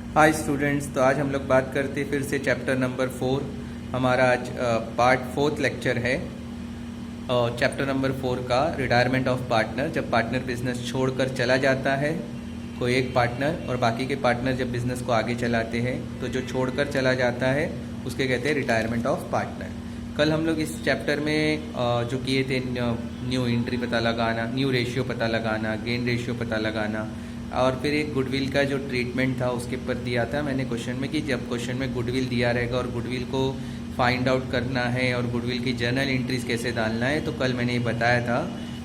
Hi students, तो आज हम लोग बात करते हैं फिर से चैप्टर नंबर 4। हमारा आज पार्ट 4 लेक्चर है चैप्टर नंबर 4 का रिटायरमेंट ऑफ पार्टनर। जब पार्टनर बिजनेस छोड़कर चला जाता है कोई एक पार्टनर, और बाकी के पार्टनर जब बिजनेस को आगे चलाते हैं, तो जो छोड़कर चला जाता है उसके कहते हैं रिटायरमेंट ऑफ पार्टनर। कल हम लोग इस चैप्टर में जो किए थे न्यू एंट्री पता लगाना, न्यू रेशियो पता लगाना, गेन रेशियो पता लगाना, और फिर एक गुडविल का जो ट्रीटमेंट था उसके ऊपर दिया था मैंने क्वेश्चन में कि जब क्वेश्चन में गुडविल दिया रहेगा और गुडविल को फाइंड आउट करना है और गुडविल की जर्नल एंट्रीज कैसे डालना है, तो कल मैंने ये बताया था।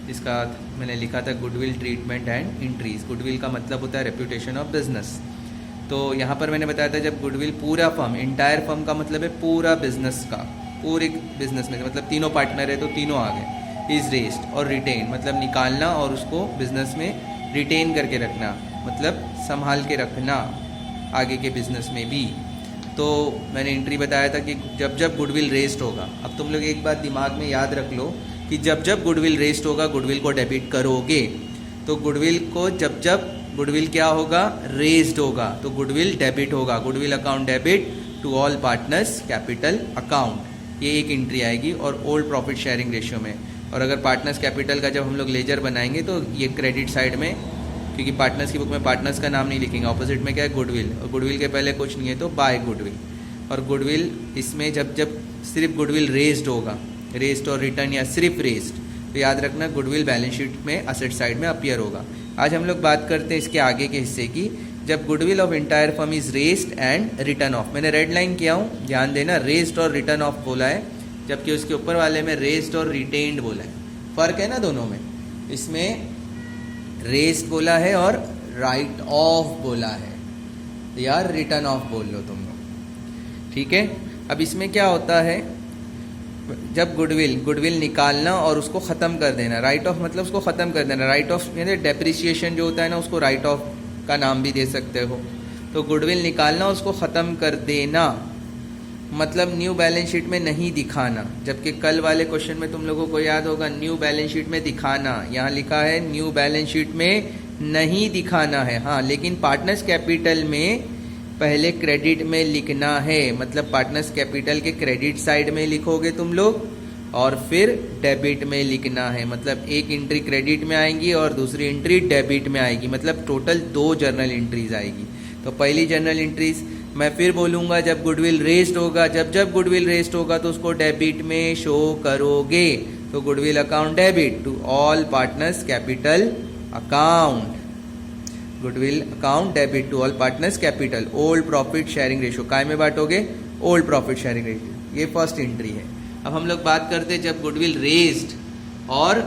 जिसका मैंने लिखा था goodwill treatment and entries. Goodwill का मतलब होता है रेप्यूटेशन ऑफ बिजनेस। तो यहाँ पर मैंने बताया था जब गुडविल पूरा फर्म, इंटायर फर्म का मतलब है पूरा बिजनेस का, पूरे बिजनेस में मतलब तीनों पार्टनर है तो तीनों आ गए, इज रेस्ड, और रिटेन मतलब निकालना और उसको बिजनेस में रिटेन करके रखना, मतलब संभाल के रखना आगे के बिजनेस में भी। तो मैंने एंट्री बताया था कि जब जब गुडविल रेस्ड होगा, अब तुम लोग एक बात दिमाग में याद रख लो कि जब जब गुडविल रेस्ड होगा गुडविल को डेबिट करोगे, तो गुडविल को जब जब गुडविल क्या होगा, रेस्ड होगा, तो गुडविल डेबिट होगा। Goodwill account debit to all partners capital account, ये एक एंट्री आएगी। और ओल्ड प्रॉफिट शेयरिंग रेशियो में, और अगर पार्टनर्स कैपिटल का जब हम लोग लेजर बनाएंगे तो ये क्रेडिट साइड में, क्योंकि पार्टनर्स की बुक में पार्टनर्स का नाम नहीं लिखेंगे, ऑपोजिट में क्या है गुडविल, और गुडविल के पहले कुछ नहीं है तो बाय गुडविल। और गुडविल इसमें जब जब सिर्फ गुडविल रेस्ड होगा, रेस्ड और रिटर्न या सिर्फ रेस्ड, तो याद रखना गुडविल बैलेंस शीट में असेट साइड में अपीयर होगा। आज हम लोग बात करते हैं इसके आगे के हिस्से की, जब goodwill of entire firm is raised and return of. मैंने रेड लाइन किया हूँ, ध्यान देना, रेस्ड और रिटर्न ऑफ बोला है, जबकि उसके ऊपर वाले में रेस्ड और रिटेन्ड बोला है। फर्क है ना दोनों में, इसमें रेस्ड बोला है और राइट ऑफ बोला है, तो यार रिटर्न ऑफ बोल लो तुम लोग, ठीक है। अब इसमें क्या होता है, जब गुडविल निकालना और उसको ख़त्म कर देना, राइट ऑफ मतलब उसको ख़त्म कर देना, राइट ऑफ यानी डेप्रिसिएशन जो होता है ना, उसको राइट ऑफ का नाम भी दे सकते हो। तो गुडविल निकालना, उसको ख़त्म कर देना मतलब न्यू बैलेंस शीट में नहीं दिखाना। जबकि कल वाले क्वेश्चन में तुम लोगों को याद होगा न्यू बैलेंस शीट में दिखाना, यहाँ लिखा है न्यू बैलेंस शीट में नहीं दिखाना है, हाँ, लेकिन पार्टनर्स कैपिटल में पहले क्रेडिट में लिखना है, मतलब पार्टनर्स कैपिटल के क्रेडिट साइड में लिखोगे तुम लोग और फिर डेबिट में लिखना है, मतलब एक एंट्री क्रेडिट में आएगी और दूसरी एंट्री डेबिट में आएगी, मतलब टोटल 2 जर्नल एंट्रीज आएगी। तो पहली जर्नल एंट्रीज मैं फिर बोलूँगा, जब गुडविल रेस्ड होगा, जब जब गुडविल रेस्ड होगा तो उसको डेबिट में शो करोगे, तो goodwill account debit to all partners capital account, goodwill account debit to all partners capital. Old profit sharing ratio काय में बांटोगे, ओल्ड प्रॉफिट शेयरिंग रेशियो, ये फर्स्ट एंट्री है। अब हम लोग बात करते हैं जब गुडविल रेस्ड और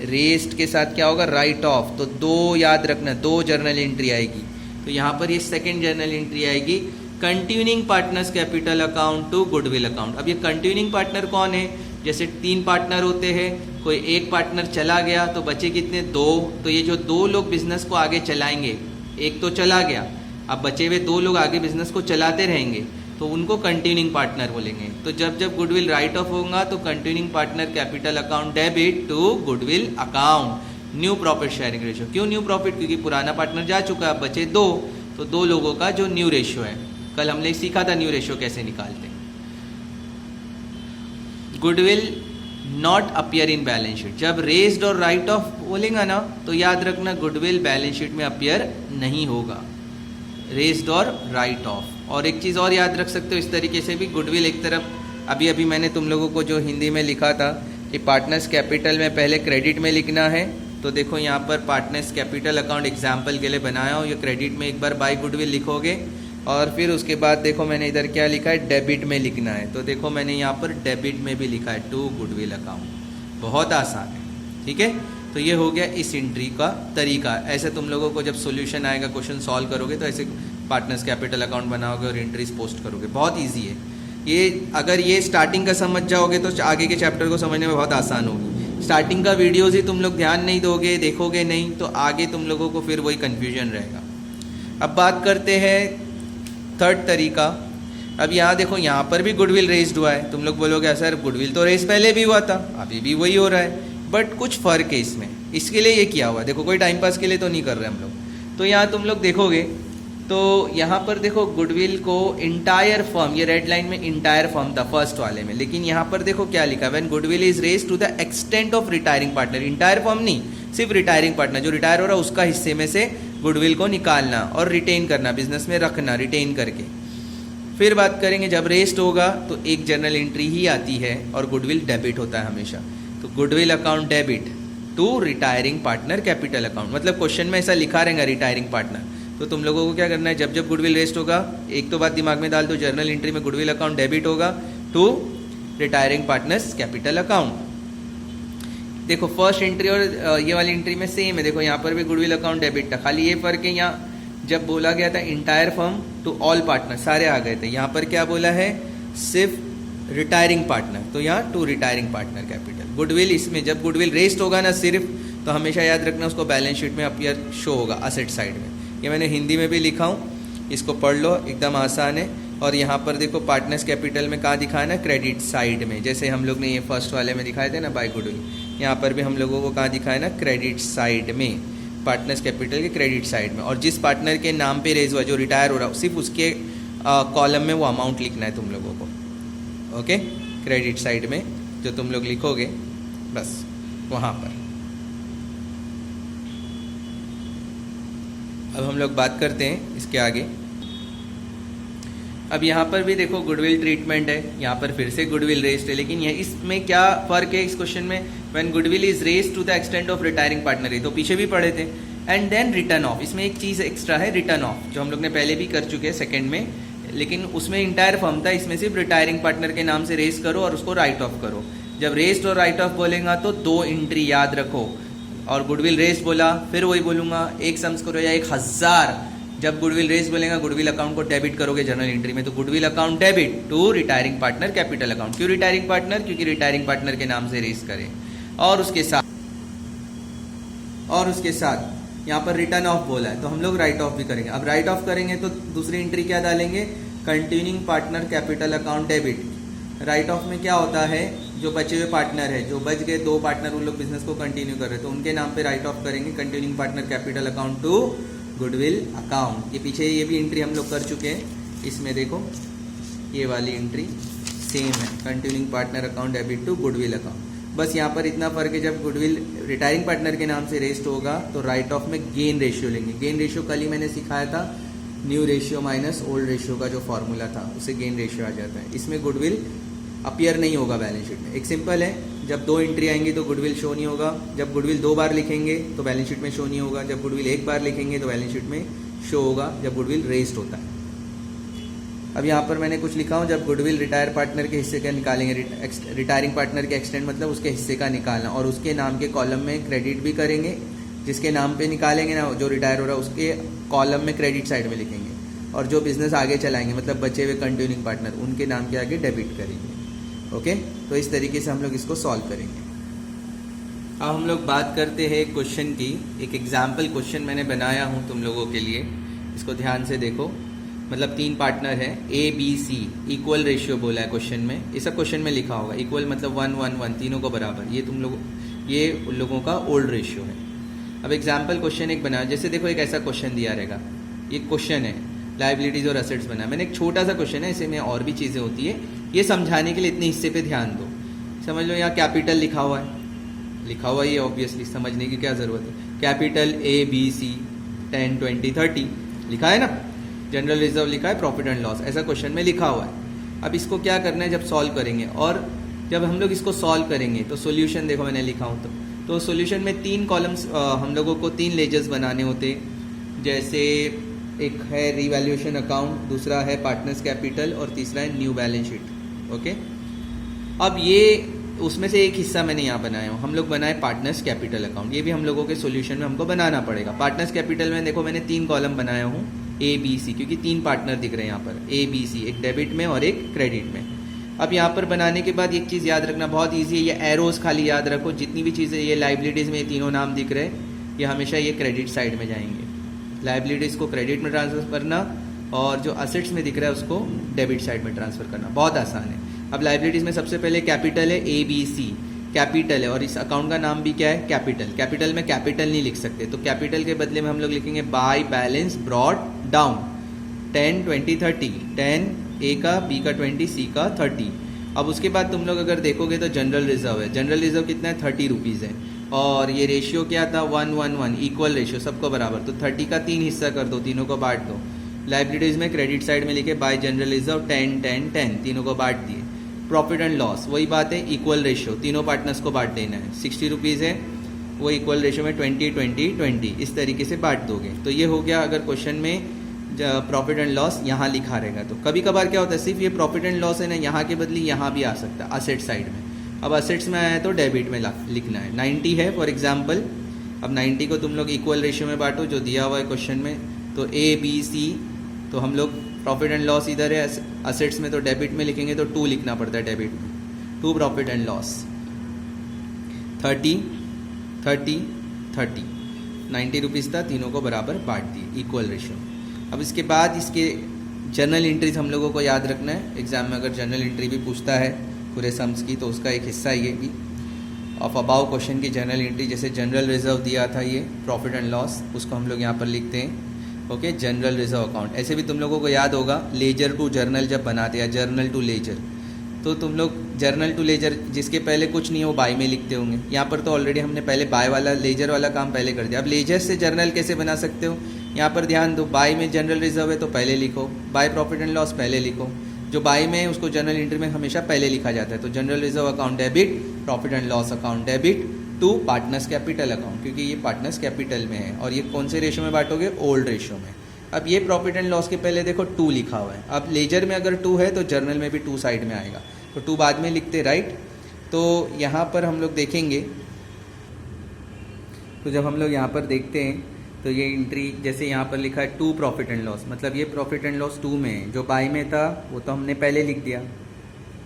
रेस्ड के साथ क्या होगा, राइट ऑफ, तो 2 याद रखना, 2 जर्नल एंट्री आएगी। तो यहाँ पर ये सेकेंड जर्नल एंट्री आएगी, continuing partners capital account to goodwill account. अब ये कंटिन्यूइंग पार्टनर कौन है, जैसे 3 पार्टनर होते हैं, कोई एक पार्टनर चला गया तो बचे कितने, 2, तो ये जो 2 लोग बिजनेस को आगे चलाएंगे, एक तो चला गया, अब बचे हुए 2 लोग आगे बिजनेस को चलाते रहेंगे, तो उनको कंटिन्यूइंग पार्टनर बोलेंगे। तो जब जब गुडविल राइट ऑफ होगा तो continuing partner capital account debit to goodwill account. New profit sharing ratio, क्यों न्यू प्रॉफिट, क्योंकि पुराना पार्टनर जा चुका है, अब बचे 2, तो 2 लोगों का जो न्यू रेशियो है, कल हमने सीखा था न्यू रेशियो कैसे निकालते हैं। Goodwill not appear in balance sheet, जब रेस्ड और राइट ऑफ बोलेगा ना तो याद रखना गुडविल बैलेंस शीट में अपीयर नहीं होगा, रेस्ड और राइट ऑफ। और एक चीज़ और याद रख सकते हो इस तरीके से भी, गुडविल एक तरफ, अभी मैंने तुम लोगों को जो हिंदी में लिखा था कि पार्टनर्स कैपिटल में पहले क्रेडिट में लिखना है, तो देखो यहाँ पर पार्टनर्स कैपिटल अकाउंट एग्जाम्पल के लिए बनाया हूँ, ये क्रेडिट में एक बार बाय गुडविल लिखोगे और फिर उसके बाद देखो मैंने इधर क्या लिखा है, डेबिट में लिखना है, तो देखो मैंने यहाँ पर डेबिट में भी लिखा है टू गुडविल अकाउंट। बहुत आसान है, ठीक है। तो ये हो गया इस एंट्री का तरीका। ऐसे तुम लोगों को जब सोल्यूशन आएगा, क्वेश्चन सॉल्व करोगे, तो ऐसे पार्टनर्स कैपिटल अकाउंट बनाओगे और एंट्रीज पोस्ट करोगे, बहुत ईजी है ये। अगर ये स्टार्टिंग का समझ जाओगे तो आगे के चैप्टर को समझने में बहुत आसान होगी। स्टार्टिंग का वीडियोज़ ही तुम लोग ध्यान नहीं दोगे, देखोगे नहीं, तो आगे तुम लोगों को फिर वही कन्फ्यूजन रहेगा। अब बात करते हैं थर्ड तरीका। अब यहाँ देखो, यहाँ पर भी गुडविल रेस्ड हुआ है, तुम लोग बोलोगे सर गुडविल तो रेस पहले भी हुआ था, अभी भी वही हो रहा है, बट कुछ फ़र्क है इसमें, इसके लिए ये किया हुआ। देखो कोई टाइम पास के लिए तो नहीं कर रहे हम लोग। तो यहाँ तुम लोग देखोगे तो यहाँ पर देखो गुडविल को इंटायर फर्म, ये रेड लाइन में इंटायर फर्म था फर्स्ट वाले में, लेकिन यहाँ पर देखो क्या लिखा है, when goodwill is raise to the extent of retiring partner, entire firm नहीं, सिर्फ रिटायरिंग पार्टनर, जो रिटायर हो रहा है उसका हिस्से में से गुडविल को निकालना और रिटेन करना, बिजनेस में रखना रिटेन करके। फिर बात करेंगे जब रेस्ट होगा तो एक जर्नल एंट्री ही आती है और गुडविल डेबिट होता है हमेशा। तो goodwill account debit to retiring partner capital account, मतलब क्वेश्चन में ऐसा लिखा रहेगा रिटायरिंग पार्टनर, तो तुम लोगों को क्या करना है, जब जब गुडविल रेस्ट होगा एक तो बात दिमाग में डाल दो, जर्नल एंट्री में गुडविल अकाउंट डेबिट होगा to retiring partners capital account. देखो फर्स्ट एंट्री और ये वाली एंट्री में सेम है, देखो यहाँ पर भी गुडविल अकाउंट डेबिट था, खाली ये फर्क है यहाँ जब बोला गया था entire firm to all partner सारे आ गए थे, यहाँ पर क्या बोला है सिर्फ रिटायरिंग पार्टनर, तो यहाँ to retiring partner capital. Goodwill इसमें जब गुडविल रेस्ट होगा ना सिर्फ, तो हमेशा याद रखना उसको बैलेंस शीट में अपीयर शो होगा असेट साइड में। ये मैंने हिंदी में भी लिखा हूँ, इसको पढ़ लो एकदम आसान है। और यहाँ पर देखो पार्टनर्स कैपिटल में कहाँ दिखाया ना, क्रेडिट साइड में, जैसे हम लोग ने ये फर्स्ट वाले में दिखाए थे ना बाय गुडविल, यहाँ पर भी हम लोगों को कहाँ दिखाया ना, क्रेडिट साइड में, पार्टनर्स कैपिटल के क्रेडिट साइड में। और जिस पार्टनर के नाम पे रेज हुआ जो रिटायर हो रहा है सिर्फ उसके कॉलम में वो अमाउंट लिखना है तुम लोगों को, ओके, क्रेडिट साइड में जो तुम लोग लिखोगे बस वहाँ पर। अब हम लोग बात करते हैं इसके आगे। अब यहाँ पर भी देखो गुडविल ट्रीटमेंट है, यहाँ पर फिर से गुडविल रेस्ड है, लेकिन ये इसमें क्या फर्क है इस क्वेश्चन में, when goodwill is raised to the extent of retiring partner, तो पीछे भी पढ़े थे, एंड देन रिटर्न ऑफ, इसमें एक चीज़ एक्स्ट्रा है रिटर्न ऑफ, जो हम लोग ने पहले भी कर चुके हैं सेकेंड में, लेकिन उसमें इंटायर फर्म था, इसमें सिर्फ रिटायरिंग पार्टनर के नाम से रेस करो और उसको राइट ऑफ करो। जब रेस्ट और राइट ऑफ बोलेगा तो दो एंट्री याद रखो, और गुडविल रेस्ट बोला फिर वही बोलूँगा, एक सम्स करो या 1000, जब गुडविल रेस्ट बोलेगा गुडविल अकाउंट को डेबिट करोगे जनरल एंट्री में, तो goodwill account debit to retiring partner capital account. क्यों रिटायरिंग पार्टनर, क्योंकि रिटायरिंग पार्टनर के नाम से रेस करें। और उसके साथ यहाँ पर रिटर्न ऑफ बोला है तो हम लोग राइट ऑफ भी करेंगे। अब राइट ऑफ करेंगे तो दूसरी एंट्री क्या डालेंगे, continuing partner capital account debit. Right of में क्या होता है, जो बचे हुए पार्टनर है, जो बच गए दो पार्टनर, उन लोग बिजनेस को कंटिन्यू कर रहे हैं तो उनके नाम पे राइट ऑफ करेंगे continuing partner capital account to goodwill account. ये पीछे ये भी एंट्री हम लोग कर चुके हैं, इसमें देखो ये वाली एंट्री सेम है, continuing partner account debit to goodwill account. बस यहाँ पर इतना फर्क है, जब गुडविल रिटायरिंग पार्टनर के नाम से रेस्ट होगा तो राइट ऑफ में गेन रेशियो लेंगे। गेन रेशियो कल ही मैंने सिखाया था, new ratio minus old ratio का जो फॉर्मूला था उससे गेन रेशियो आ जाता है। इसमें गुडविल अपीयर नहीं होगा बैलेंस शीट में। एक सिंपल है, जब दो एंट्री आएंगी तो गुडविल शो नहीं होगा, जब गुडविल दो बार लिखेंगे तो बैलेंस शीट में शो नहीं होगा, जब गुडविल एक बार लिखेंगे तो बैलेंस शीट में शो होगा जब गुडविल रेस्ट होता है। अब यहाँ पर मैंने कुछ लिखा हूँ, जब गुडविल रिटायर पार्टनर के हिस्से का निकालेंगे, रिटायरिंग पार्टनर के एक्सटेंड मतलब उसके हिस्से का निकालना, और उसके नाम के कॉलम में क्रेडिट भी करेंगे, जिसके नाम पे निकालेंगे ना जो रिटायर हो रहा है उसके कॉलम में क्रेडिट साइड में लिखेंगे, और जो बिजनेस आगे चलाएंगे मतलब बचे हुए कंटिन्यूइंग पार्टनर उनके नाम के आगे डेबिट करेंगे। ओके, तो इस तरीके से हम लोग इसको सॉल्व करेंगे। अब हम लोग बात करते हैं क्वेश्चन की। एक एग्जाम्पल क्वेश्चन मैंने बनाया हूँ तुम लोगों के लिए, इसको ध्यान से देखो। मतलब तीन पार्टनर है A B C, equal ratio बोला है क्वेश्चन में, ये सब क्वेश्चन में लिखा होगा। इक्वल मतलब 1 1 1 तीनों को बराबर, ये तुम लोग ये उन लोगों का ओल्ड रेशियो है। अब एग्जाम्पल क्वेश्चन एक बना, जैसे देखो एक ऐसा क्वेश्चन दिया रहेगा, ये क्वेश्चन है लाइबिलिटीज और असेट्स बना, मैंने एक छोटा सा क्वेश्चन है, इसे में और भी चीज़ें होती है, ये समझाने के लिए इतने हिस्से पे ध्यान दो। समझ लो यहाँ कैपिटल लिखा हुआ है, लिखा हुआ ही है ऑब्वियसली, समझने की क्या ज़रूरत है। कैपिटल ए बी सी 10 20 30 लिखा है ना, जनरल रिजर्व लिखा है, प्रॉफिट एंड लॉस, ऐसा क्वेश्चन में लिखा हुआ है। अब इसको क्या करना है जब सॉल्व करेंगे, और जब हम लोग इसको सॉल्व करेंगे तो सोल्यूशन देखो मैंने लिखा हूँ, तो सोल्यूशन में 3 कॉलम्स हम लोगों को 3 लेजर्स बनाने होते, जैसे एक है रीवैल्यूएशन अकाउंट, दूसरा है पार्टनर्स कैपिटल और तीसरा है न्यू बैलेंस शीट। ओके, अब ये उसमें से एक हिस्सा मैंने यहाँ बनाया हूँ, हम लोग बनाए पार्टनर्स कैपिटल अकाउंट, ये भी हम लोगों के सोल्यूशन में हमको बनाना पड़ेगा। पार्टनर्स कैपिटल में देखो मैंने 3 कॉलम बनाया हूँ ए बी सी, क्योंकि 3 पार्टनर दिख रहे हैं यहाँ पर ए बी सी, एक डेबिट में और एक क्रेडिट में। अब यहाँ पर बनाने के बाद एक चीज़ याद रखना, बहुत ईजी है, ये एरोज खाली याद रखो, जितनी भी चीज़ें ये लाइबिलिटीज़ में ये तीनों नाम दिख रहे हैं ये हमेशा ये क्रेडिट साइड में जाएंगे। लाइबिलिटीज़ को क्रेडिट में ट्रांसफर करना और जो असेट्स में दिख रहा है उसको डेबिट साइड में ट्रांसफर करना, बहुत आसान है। अब लाइबिलिटीज़ में सबसे पहले कैपिटल है ए बी सी, कैपिटल है और इस अकाउंट का नाम भी क्या है कैपिटल। कैपिटल में कैपिटल नहीं लिख सकते, तो कैपिटल के बदले में हम लोग लिखेंगे बाय बैलेंस ब्रॉट डाउन। 10 20 30, 10 ए का, बी का 20, सी का 30। अब उसके बाद तुम लोग अगर देखोगे तो जनरल रिजर्व है। जनरल रिजर्व कितना है? 30 रुपीज़ है। और ये रेशियो क्या था? 1 1 1, इक्वल रेशियो, सबको बराबर। तो 30 का 3 हिस्सा कर दो, तीनों को बांट दो। लाइबिलिटीज़ में क्रेडिट साइड में लिखे बाय जनरल रिजर्व 10 10 10, तीनों को बांट दिए। प्रॉफिट एंड लॉस वही बात है, इक्वल रेशियो, तीनों पार्टनर्स को बांट देना है। 60 रुपीज़ है, वो इक्वल रेशियो में 20 20 20 इस तरीके से बांट दोगे। तो ये हो गया अगर क्वेश्चन में प्रॉफिट एंड लॉस यहाँ लिखा रहेगा। तो कभी कभार क्या होता है, सिर्फ ये प्रॉफिट एंड लॉस है ना, यहाँ के बदले यहाँ भी आ सकता है असेट साइड में। अब असेट्स में आया है तो डेबिट में लिखना है। 90 है फॉर एग्जाम्पल। अब 90 को तुम लोग इक्वल रेशियो में बांटो जो दिया हुआ है क्वेश्चन में। तो ए बी सी, तो हम लोग प्रॉफिट एंड लॉस इधर है, असेट्स में तो डेबिट में लिखेंगे तो 2 लिखना पड़ता है डेबिट में। 2 प्रॉफिट एंड लॉस। 30 30 30, 90 रुपीज़ था, तीनों को बराबर बांट दिए इक्वल रेशियो। अब इसके बाद इसके जर्नल एंट्रीज हम लोगों को याद रखना है। एग्जाम में अगर जर्नल एंट्री भी पूछता है पूरे सम्स की तो उसका एक हिस्सा ये भी ऑफ अबाउ क्वेश्चन की जर्नल एंट्री। जैसे जनरल रिजर्व दिया था ये प्रॉफिट एंड लॉस, उसको हम लोग यहाँ पर लिखते हैं। Okay, general reserve account. ऐसे भी तुम लोगों को याद होगा लेजर टू जर्नल जब बनाते हैं, जर्नल टू लेजर, तो तुम लोग जर्नल टू लेजर जिसके पहले कुछ नहीं है वो बाय में लिखते होंगे। यहाँ पर तो ऑलरेडी हमने पहले बाय वाला लेजर वाला काम पहले कर दिया। अब लेजर से जर्नल कैसे बना सकते हो, यहाँ पर ध्यान दो। बाय में जनरल रिजर्व है तो पहले लिखो, बाय प्रॉफिट एंड लॉस पहले लिखो। जो बाय में है उसको जनरल एंट्री में हमेशा पहले लिखा जाता है। तो general reserve account debit, profit and loss account debit to partners capital account, क्योंकि ये पार्टनर्स कैपिटल में है। और ये कौन से रेशियो में बांटोगे? ओल्ड रेशियो में। अब ये प्रॉफिट एंड लॉस के पहले देखो 2 लिखा हुआ है। अब लेजर में अगर 2 है तो जर्नल में भी 2 साइड में आएगा, तो 2 बाद में लिखते, राइट। तो यहाँ पर हम लोग देखेंगे, तो जब हम लोग यहाँ पर देखते हैं तो ये एंट्री जैसे यहाँ पर लिखा है 2 प्रॉफिट एंड लॉस, मतलब ये प्रॉफिट एंड लॉस 2 में है। जो बाय में था वो तो हमने पहले लिख दिया,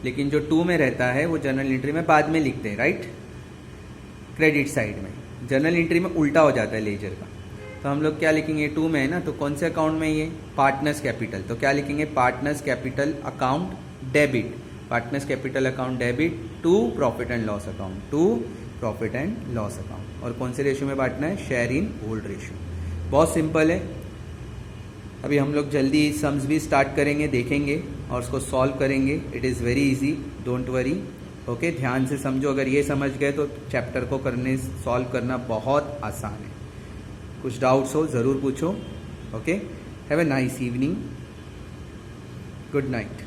लेकिन जो 2 में रहता है वो जर्नल एंट्री में बाद में लिखते हैं, राइट। क्रेडिट साइड में जर्नल एंट्री में उल्टा हो जाता है लेजर का। तो हम लोग क्या लिखेंगे? 2 में है ना, तो कौन से अकाउंट में ये? Partners capital. तो क्या लिखेंगे? Partners capital account debit, partners capital account debit to profit and loss account, to profit and loss account. और कौन से रेशियो में बांटना है? Share in old ratio. बहुत सिंपल है। अभी हम लोग जल्दी सम्स भी स्टार्ट करेंगे, देखेंगे और उसको सॉल्व करेंगे। It is very easy, don't worry. Okay, ध्यान से समझो। अगर ये समझ गए तो चैप्टर को करने सॉल्व करना बहुत आसान है। कुछ डाउट्स हो ज़रूर पूछो। Okay, have a nice evening, good night.